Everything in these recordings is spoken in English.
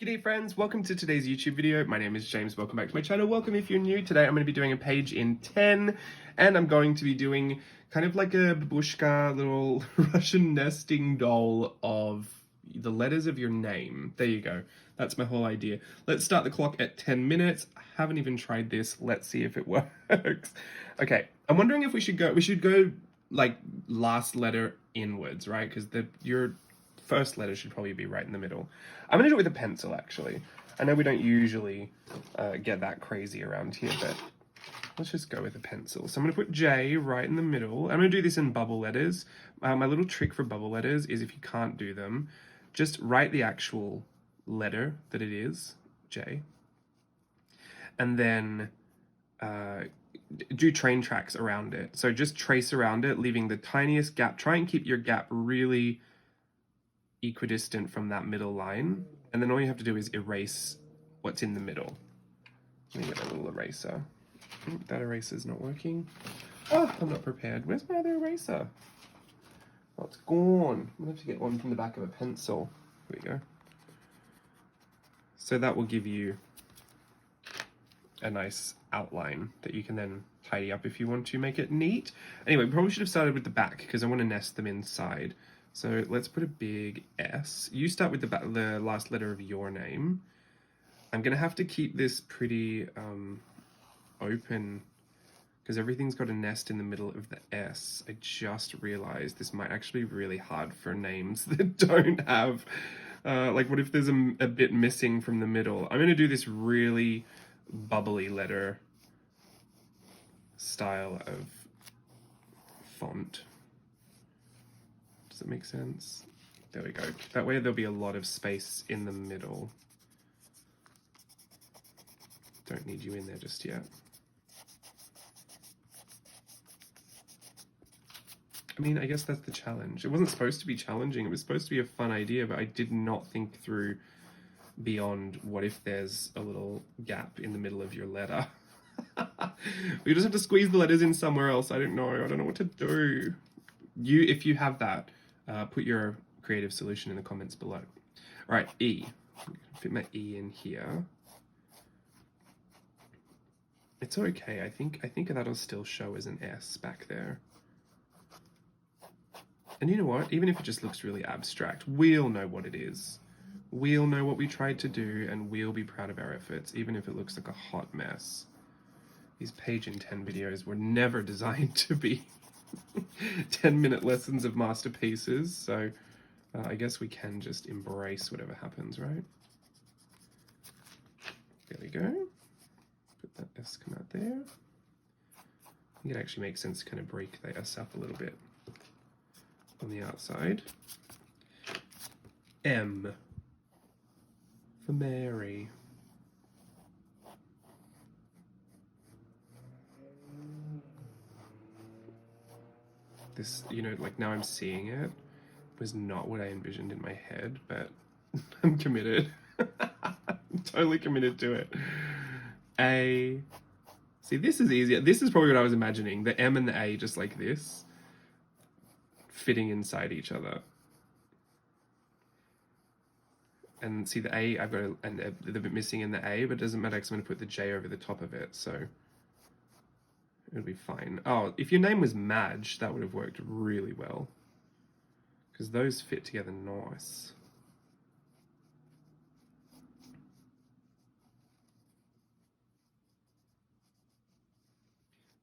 G'day friends, welcome to today's YouTube video. My name is James, welcome back to my channel. Welcome if you're new. Today I'm going to be doing a page in 10 and I'm going to be doing kind of like a babushka little Russian nesting doll of the letters of your name. There you go. That's my whole idea. Let's start the clock at 10 minutes. I haven't even tried this. Let's see if it works. Okay, I'm wondering if we should go like last letter inwards, right? Because your first letter should probably be right in the middle. I'm going to do it with a pencil, actually. I know we don't usually get that crazy around here, but let's just go with a pencil. So I'm going to put J right in the middle. I'm going to do this in bubble letters. My little trick for bubble letters is if you can't do them, just write the actual letter that it is, J, and then do train tracks around it. So just trace around it, leaving the tiniest gap. Try and keep your gap really equidistant from that middle line, and then all you have to do is erase what's in the middle. Let me get a little eraser. That eraser's not working. Oh, I'm not prepared. Where's my other eraser? Oh, it's gone. I'm gonna have to get one from the back of a pencil. Here we go. So that will give you a nice outline that you can then tidy up if you want to make it neat. Anyway, we probably should have started with the back because I want to nest them inside. So let's put a big S. You start with the last letter of your name. I'm going to have to keep this pretty open because everything's got a nest in the middle of the S. I just realized this might actually be really hard for names that don't have, like what if there's a bit missing from the middle? I'm going to do this really bubbly letter style of font. Does it make sense? There we go. That way there'll be a lot of space in the middle. Don't need you in there just yet. I mean, I guess that's the challenge. It wasn't supposed to be challenging. It was supposed to be a fun idea, but I did not think through beyond what if there's a little gap in the middle of your letter. We just have to squeeze the letters in somewhere else. I don't know what to do. If you have that, put your creative solution in the comments below. All right, E. I'm gonna fit my E in here. It's okay. I think that'll still show as an S back there. And you know what? Even if it just looks really abstract, we'll know what it is. We'll know what we tried to do, and we'll be proud of our efforts, even if it looks like a hot mess. These page in 10 videos were never designed to be 10-minute lessons of masterpieces, so I guess we can just embrace whatever happens, right? There we go. Put that S come out there. I think it actually makes sense to kind of break the S up a little bit on the outside. M for Mary. This, like now I'm seeing it, was not what I envisioned in my head, but I'm committed. I'm totally committed to it. A. See, this is easier. This is probably what I was imagining. The M and the A just like this, fitting inside each other. And see the A, I've got a bit missing in the A, but it doesn't matter because I'm going to put the J over the top of it, so it'll be fine. Oh, if your name was Madge, that would have worked really well. Because those fit together nice.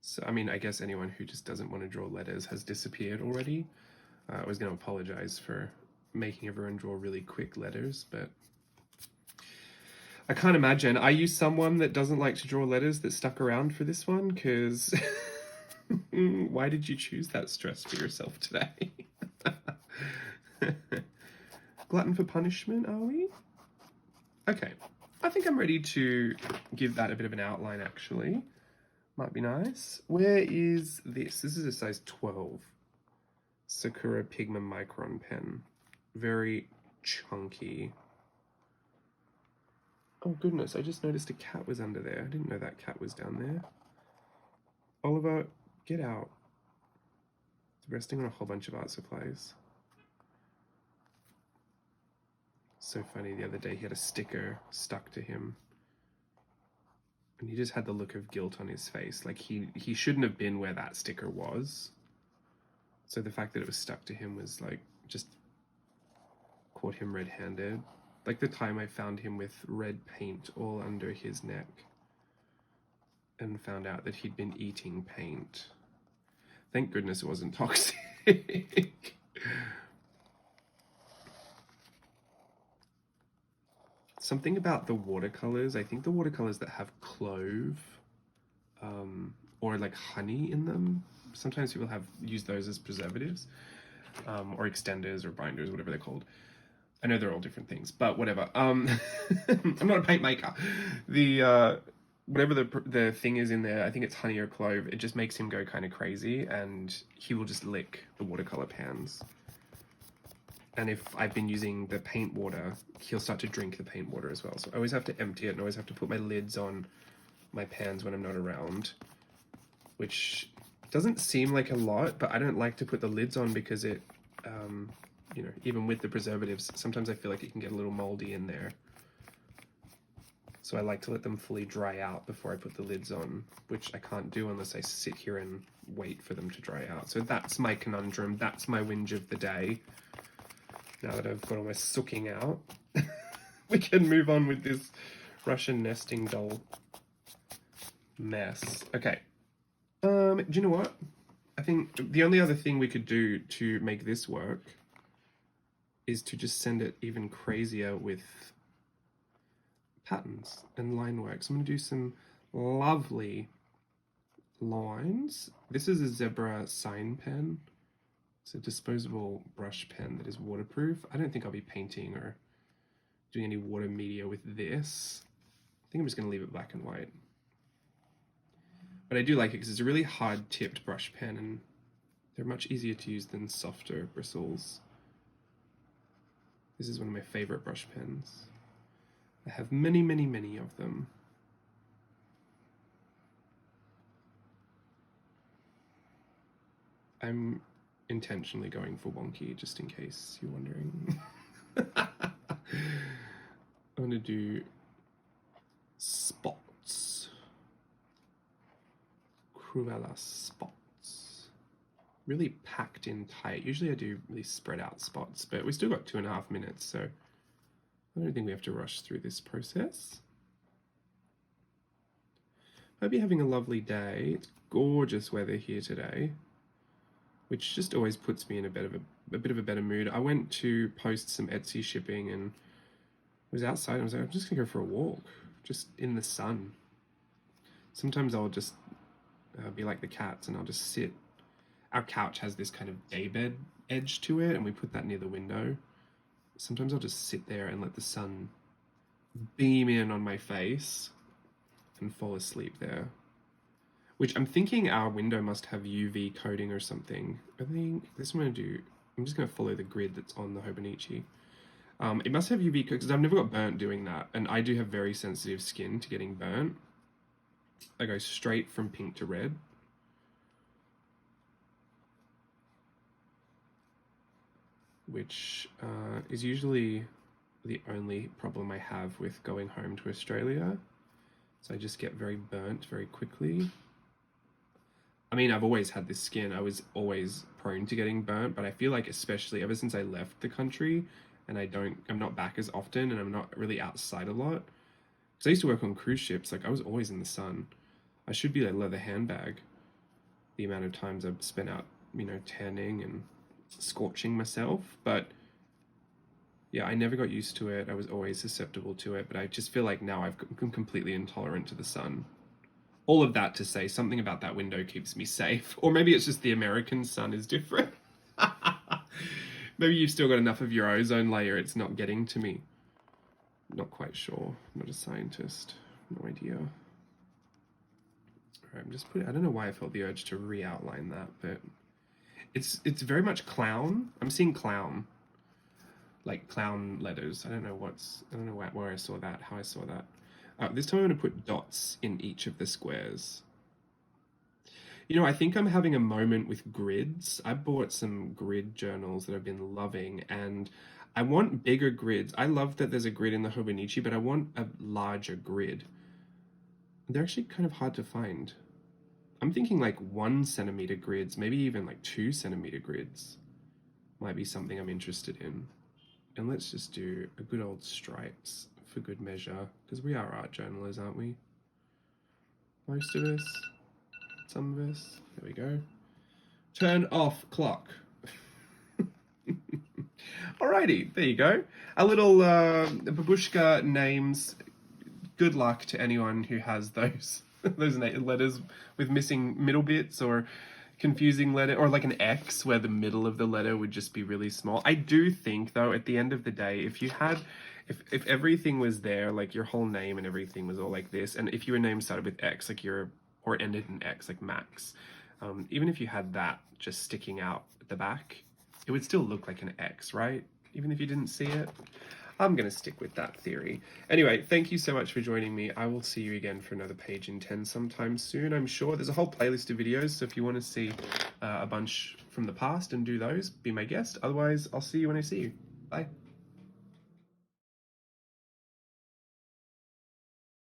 So, I mean, I guess anyone who just doesn't want to draw letters has disappeared already. I was going to apologize for making everyone draw really quick letters, but I can't imagine. Are you someone that doesn't like to draw letters that stuck around for this one? Because why did you choose that stress for yourself today? Glutton for punishment, are we? Okay, I think I'm ready to give that a bit of an outline, actually. Might be nice. Where is this? This is a size 12. Sakura Pigma Micron pen. Very chunky. Oh goodness, I just noticed a cat was under there. I didn't know that cat was down there. Oliver, get out. It's resting on a whole bunch of art supplies. So funny, the other day he had a sticker stuck to him. And he just had the look of guilt on his face. Like he shouldn't have been where that sticker was. So the fact that it was stuck to him was like, just caught him red-handed. Like the time I found him with red paint all under his neck and found out that he'd been eating paint. Thank goodness it wasn't toxic. Something about the watercolors, I think the watercolors that have clove or like honey in them, sometimes people use those as preservatives or extenders or binders, whatever they're called. I know they're all different things, but whatever. I'm not a paint maker. Whatever the thing is in there, I think it's honey or clove, it just makes him go kind of crazy and he will just lick the watercolor pans. And if I've been using the paint water, he'll start to drink the paint water as well. So I always have to empty it and always have to put my lids on my pans when I'm not around, which doesn't seem like a lot, but I don't like to put the lids on because it, you know, even with the preservatives, sometimes I feel like it can get a little moldy in there. So I like to let them fully dry out before I put the lids on, which I can't do unless I sit here and wait for them to dry out. So that's my conundrum. That's my whinge of the day. Now that I've got all my sooking out, we can move on with this Russian nesting doll mess. Okay. Do you know what? I think the only other thing we could do to make this work is to just send it even crazier with patterns and line work. So I'm going to do some lovely lines. This is a zebra sign pen. It's a disposable brush pen that is waterproof. I don't think I'll be painting or doing any water media with this. I think I'm just going to leave it black and white. But I do like it because it's a really hard tipped brush pen and they're much easier to use than softer bristles. This is one of my favorite brush pens. I have many, many, many of them. I'm intentionally going for wonky, just in case you're wondering. I'm going to do spots. Cruella spots. Really packed in tight. Usually I do really spread out spots, but we still got 2.5 minutes, so I don't think we have to rush through this process. Hope you're having a lovely day. It's gorgeous weather here today, which just always puts me in a bit of a better mood. I went to post some Etsy shipping and was outside and I was like, I'm just gonna go for a walk, just in the sun. Sometimes I'll just be like the cats and I'll just sit. Our couch has this kind of daybed edge to it and we put that near the window. Sometimes I'll just sit there and let the sun beam in on my face and fall asleep there. Which I'm thinking our window must have UV coating or something. I think this I'm going to do, I'm just going to follow the grid that's on the Hobonichi. It must have UV coating because I've never got burnt doing that. And I do have very sensitive skin to getting burnt. I go straight from pink to red. Which is usually the only problem I have with going home to Australia. So I just get very burnt very quickly. I mean, I've always had this skin. I was always prone to getting burnt, but I feel like especially ever since I left the country and I'm not back as often and I'm not really outside a lot. Because I used to work on cruise ships, like I was always in the sun. I should be a leather handbag. The amount of times I've spent out, you know, tanning and scorching myself, but yeah, I never got used to it. I was always susceptible to it, but I just feel like now I'm completely intolerant to the sun. All of that to say something about that window keeps me safe, or maybe it's just the American sun is different. Maybe you've still got enough of your ozone layer, it's not getting to me. Not quite sure. I'm not a scientist. No idea. All right, I'm just putting, I don't know why I felt the urge to re-outline that, but it's very much clown. I'm seeing clown, like clown letters. I don't know where I saw that, how I saw that. This time I'm going to put dots in each of the squares. You know, I think I'm having a moment with grids. I bought some grid journals that I've been loving, and I want bigger grids. I love that there's a grid in the Hobonichi, but I want a larger grid. They're actually kind of hard to find. I'm thinking like 1 centimeter grids, maybe even like 2 centimeter grids might be something I'm interested in. And let's just do a good old stripes for good measure, because we are art journalists, aren't we? Most of us, some of us. There we go. Turn off clock. Alrighty, there you go. A little babushka names. Good luck to anyone who has those those letters with missing middle bits or confusing letter, or like an X where the middle of the letter would just be really small. I do think though, at the end of the day, if you had, if everything was there, like your whole name and everything was all like this, and if your name started with X, like or ended in X, like Max, even if you had that just sticking out at the back, it would still look like an X, right? Even if you didn't see it. I'm going to stick with that theory. Anyway, thank you so much for joining me. I will see you again for another page in 10 sometime soon, I'm sure. There's a whole playlist of videos, so if you want to see a bunch from the past and do those, be my guest. Otherwise, I'll see you when I see you. Bye.